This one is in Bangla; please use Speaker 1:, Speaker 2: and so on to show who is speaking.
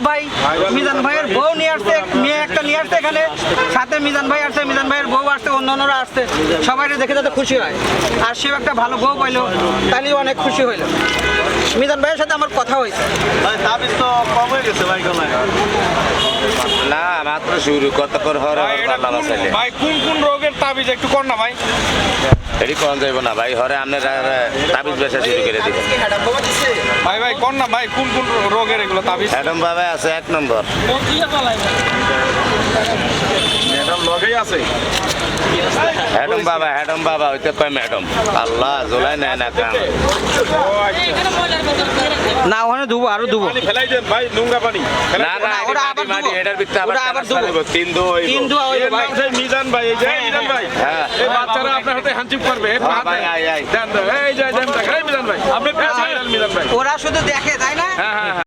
Speaker 1: ভাই, মিজান ভাইয়ের বউ নিয়ে আসছে, মেয়ে একটা নিয়ে আসছে এখানে, সাথে মিজান ভাই আসছে, মিজান ভাইয়ের বউ আসছে, অন্যান্যরা আসছে, সবাই দেখে যাতে খুশি হয়। আর সেও একটা ভালো বউ পাইলো, তাহলেও অনেক খুশি হইলো। মিজান ভাইয়ের সাথে আমার কথা হয়েছে।
Speaker 2: তাবিজ তো কম হয়ে গেছে ভাই গলায়।
Speaker 3: না মাত্র শুরু কত করে হরে
Speaker 4: ভাই কোন কোন রোগের তাবিজ একটু কর না ভাই।
Speaker 3: এটি কোন যাইব না ভাই হরে আপনার তাবিজ বেচা শুরু করে দিবেন
Speaker 4: ভাই ভাই কর না ভাই কোন কোন রোগের এগুলো তাবিজ।
Speaker 3: ম্যাডাম বাবা আছে 1 নম্বর।
Speaker 2: ম্যাডাম লগেই আছে।
Speaker 3: হ্যাডম বাবা হইতে কয় ম্যাডাম আল্লাহ জোলাই নেয় না কাম
Speaker 1: না ওখানে ধুবো, আরো ধুবো।
Speaker 2: পানি ফেলাই দেন ভাই, নোংরা পানি।
Speaker 3: না না
Speaker 1: ওরা
Speaker 3: মাটি
Speaker 1: আবার
Speaker 3: মাটি
Speaker 1: ধুবো।
Speaker 3: এটার ভিতরে আবার
Speaker 1: ওরা আবার ধুবো।
Speaker 3: দিব 3 দো হইব।
Speaker 1: তিন ধোয়া হইলো
Speaker 2: এর
Speaker 1: ভাই।
Speaker 2: নাম সেই মিজান ভাই, এই যে মিজান ভাই।
Speaker 3: হ্যাঁ।
Speaker 2: এই বাচ্চারা আপনার হাতে হ্যান্ডশিপ করবে। এই
Speaker 3: হ্যাঁ ভাই, আয়, আয়।
Speaker 2: দেন, দেন। এই যে দেন, দেন। এই মিজান ভাই। আপনি মিজান ভাই।
Speaker 1: ওরা শুধু দেখে, তাই না?
Speaker 2: হ্যাঁ হ্যাঁ।